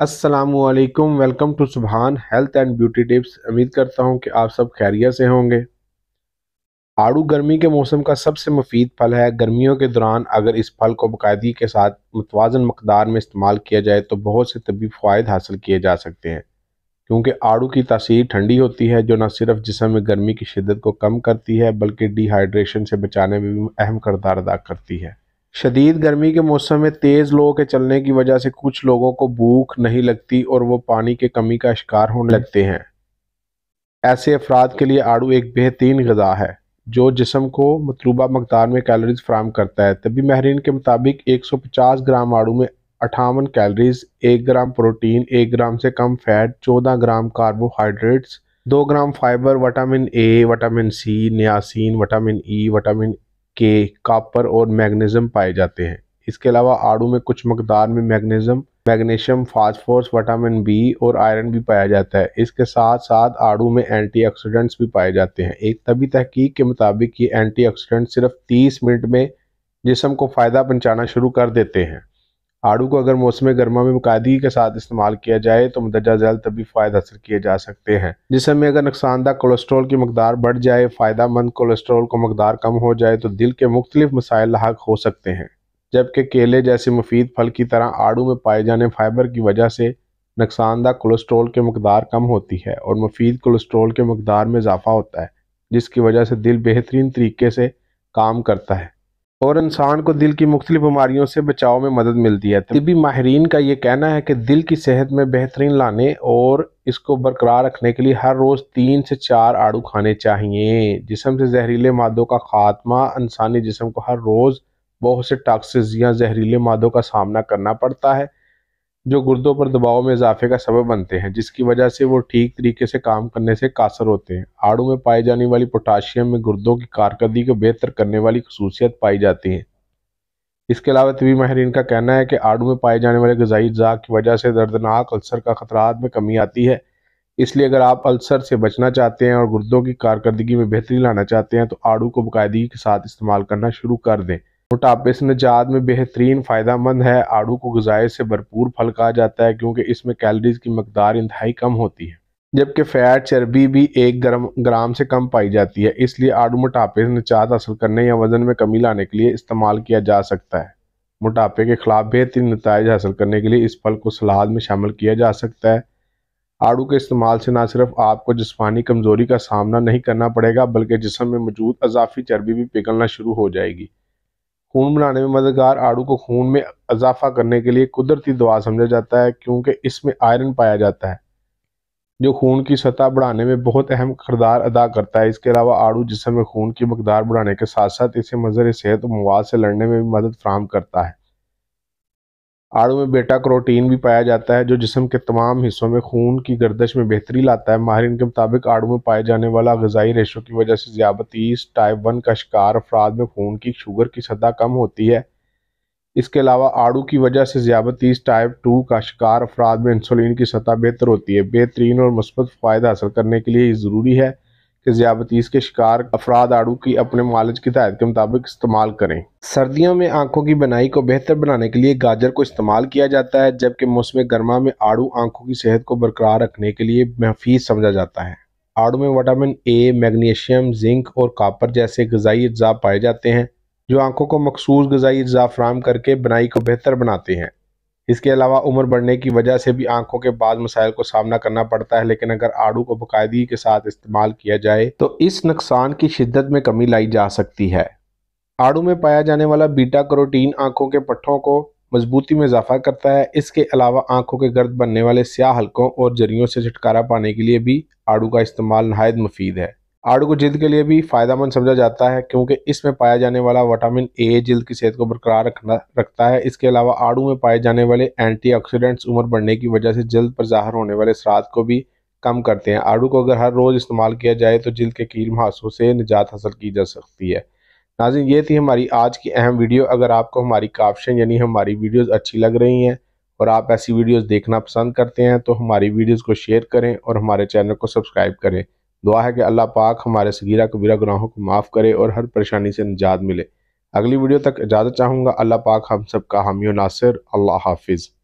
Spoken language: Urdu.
السلام علیکم، ویلکم ٹو سبحان ہیلتھ اینڈ بیوٹی ٹپس۔ امید کرتا ہوں کہ آپ سب خیریت سے ہوں گے۔ آڑو گرمی کے موسم کا سب سے مفید پھل ہے۔ گرمیوں کے دوران اگر اس پھل کو باقاعدگی کے ساتھ متوازن مقدار میں استعمال کیا جائے تو بہت سے طبی فوائد حاصل کیے جا سکتے ہیں، کیونکہ آڑو کی تاثیر ٹھنڈی ہوتی ہے جو نہ صرف جسم میں گرمی کی شدت کو کم کرتی ہے بلکہ ڈی ہائیڈریشن سے بچانے میں بھی اہم کردار ادا کرتی ہے۔ شدید گرمی کے موسم میں تیز لو کے چلنے کی وجہ سے کچھ لوگوں کو بھوک نہیں لگتی اور وہ پانی کی کمی کا شکار ہونے لگتے ہیں۔ ایسے افراد کے لیے آڑو ایک بہترین غذا ہے جو جسم کو مطلوبہ مقدار میں کیلوریز فراہم کرتا ہے۔ طبی ماہرین کے مطابق 150 گرام آڑو میں 58 کیلوریز، 1 گرام پروٹین، 1 گرام سے کم fat, 14 gram carbohydrates, 2 gram fibre, vitamin A, vitamin C, niacin, vitamin E, vitamin K, copper اور میگنیزیم پائے جاتے ہیں۔ اس کے علاوہ آڑو میں کچھ مقدار میں میگنیشیم، فاسفورس، وٹامن بی اور آئرن بھی پایا جاتا ہے۔ اس کے ساتھ ساتھ آڑو میں اینٹی آکسیڈنٹس بھی پائے جاتے ہیں۔ ایک طبی تحقیق کے مطابق یہ اینٹی آکسیڈنٹ صرف 30 منٹ میں جسم کو فائدہ پہنچانا شروع کر دیتے ہیں۔ آڑو کو اگر موسم گرما میں باقاعدگی کے ساتھ استعمال کیا جائے تو مندرجہ ذیل طبی فوائد حاصل کیے جا سکتے ہیں۔ جسم میں اگر نقصان دہ کولیسٹرول کی مقدار بڑھ جائے، فائدہ مند کولیسٹرول کی مقدار کم ہو جائے تو دل کے مختلف مسائل لاحق ہو سکتے ہیں، جبکہ کیلے جیسے مفید پھل کی طرح آڑو میں پائے جانے فائبر کی وجہ سے نقصان دہ کولیسٹرول کی مقدار کم ہوتی ہے اور مفید کولیسٹرول کی مقدار میں اضافہ ہوتا ہے، جس کی وجہ سے دل بہترین طریقے سے کام کرتا ہے اور انسان کو دل کی مختلف بیماریوں سے بچاؤ میں مدد ملتی ہے۔ طبی ماہرین کا یہ کہنا ہے کہ دل کی صحت میں بہترین لانے اور اس کو برقرار رکھنے کے لیے ہر روز 3 سے 4 آڑو کھانے چاہیے۔ جسم سے زہریلے مادوں کا خاتمہ۔ انسانی جسم کو ہر روز بہت سے ٹاکسز یا زہریلے مادوں کا سامنا کرنا پڑتا ہے جو گردوں پر دباؤ میں اضافے کا سبب بنتے ہیں، جس کی وجہ سے وہ ٹھیک طریقے سے کام کرنے سے قاصر ہوتے ہیں۔ آڑو میں پائی جانے والی پوٹاشیم میں گردوں کی کارکردگی کو بہتر کرنے والی خصوصیت پائی جاتی ہے۔ اس کے علاوہ طبی ماہرین کا کہنا ہے کہ آڑو میں پائے جانے والے غذائی اجزاء کی وجہ سے دردناک السر کا خطرات میں کمی آتی ہے۔ اس لیے اگر آپ السر سے بچنا چاہتے ہیں اور گردوں کی کارکردگی میں بہتری لانا چاہتے ہیں تو آڑو کو باقاعدگی کے ساتھ استعمال کرنا شروع کر دیں۔ موٹاپے سے نجات میں بہترین فائدہ مند ہے۔ آڑو کو غذائیں سے بھرپور پھل کہا جاتا ہے کیونکہ اس میں کیلوریز کی مقدار انتہائی کم ہوتی ہے، جبکہ فیٹ، چربی بھی 1 گرام سے کم پائی جاتی ہے۔ اس لیے آڑو موٹاپے سے نجات حاصل کرنے یا وزن میں کمی لانے کے لیے استعمال کیا جا سکتا ہے۔ موٹاپے کے خلاف بہترین نتائج حاصل کرنے کے لیے اس پھل کو سلاد میں شامل کیا جا سکتا ہے۔ آڑو کے استعمال سے نہ صرف آپ کو جسمانی کمزوری کا سامنا نہیں کرنا پڑے گا بلکہ جسم میں موجود اضافی چربی بھی پگھلنا شروع ہو جائے گی۔ خون بنانے میں مددگار۔ آڑو کو خون میں اضافہ کرنے کے لیے قدرتی دوا سمجھا جاتا ہے کیونکہ اس میں آئرن پایا جاتا ہے جو خون کی سطح بڑھانے میں بہت اہم کردار ادا کرتا ہے۔ اس کے علاوہ آڑو جسم میں خون کی مقدار بڑھانے کے ساتھ ساتھ اسے مضر صحت و مواد سے لڑنے میں بھی مدد فراہم کرتا ہے۔ آڑو میں بیٹا کروٹین بھی پایا جاتا ہے جو جسم کے تمام حصوں میں خون کی گردش میں بہتری لاتا ہے۔ ماہرین کے مطابق آڑو میں پائے جانے والا غذائی ریشو کی وجہ سے ذیابیطس ٹائپ 1 کا شکار افراد میں خون کی شوگر کی سطح کم ہوتی ہے۔ اس کے علاوہ آڑو کی وجہ سے ذیابیطس ٹائپ 2 کا شکار افراد میں انسولین کی سطح بہتر ہوتی ہے۔ بہترین اور مثبت فوائد حاصل کرنے کے لیے یہ ضروری ہے کہ ذیابیطس کے شکار افراد آڑو کی اپنے معالج کی ہدایت کے مطابق استعمال کریں۔ سردیوں میں آنکھوں کی بینائی کو بہتر بنانے کے لیے گاجر کو استعمال کیا جاتا ہے، جبکہ موسم گرما میں آڑو آنکھوں کی صحت کو برقرار رکھنے کے لیے محفوظ سمجھا جاتا ہے۔ آڑو میں وٹامن اے، میگنیشیم، زنک اور کاپر جیسے غذائی اجزاء پائے جاتے ہیں جو آنکھوں کو مخصوص غذائی اجزاء فراہم کر کے بینائی کو بہتر بناتے ہیں۔ اس کے علاوہ عمر بڑھنے کی وجہ سے بھی آنکھوں کے بعض مسائل کو سامنا کرنا پڑتا ہے، لیکن اگر آڑو کو باقاعدگی کے ساتھ استعمال کیا جائے تو اس نقصان کی شدت میں کمی لائی جا سکتی ہے۔ آڑو میں پایا جانے والا بیٹا کروٹین آنکھوں کے پٹھوں کو مضبوطی میں اضافہ کرتا ہے۔ اس کے علاوہ آنکھوں کے گرد بننے والے سیاہ حلقوں اور جریوں سے چھٹکارا پانے کے لیے بھی آڑو کا استعمال نہایت مفید ہے۔ آڑو کو جلد کے لیے بھی فائدہ مند سمجھا جاتا ہے کیونکہ اس میں پایا جانے والا وٹامن اے جلد کی صحت کو برقرار رکھتا ہے۔ اس کے علاوہ آڑو میں پائے جانے والے اینٹی آکسیڈنٹس عمر بڑھنے کی وجہ سے جلد پر ظاہر ہونے والے اثرات کو بھی کم کرتے ہیں۔ آڑو کو اگر ہر روز استعمال کیا جائے تو جلد کے کیل مہاسوں سے نجات حاصل کی جا سکتی ہے۔ ناظرین، یہ تھی ہماری آج کی اہم ویڈیو۔ اگر آپ کو ہماری کاپشن یعنی ہماری ویڈیوز اچھی لگ رہی ہیں اور آپ ایسی ویڈیوز دیکھنا پسند کرتے ہیں تو ہماری ویڈیوز کو شیئر کریں اور ہمارے چینل کو سبسکرائب کریں۔ دعا ہے کہ اللہ پاک ہمارے صغیرہ کبیرہ گناہوں کو معاف کرے اور ہر پریشانی سے نجات ملے۔ اگلی ویڈیو تک اجازت چاہوں گا۔ اللہ پاک ہم سب کا حامی و ناصر۔ اللہ حافظ۔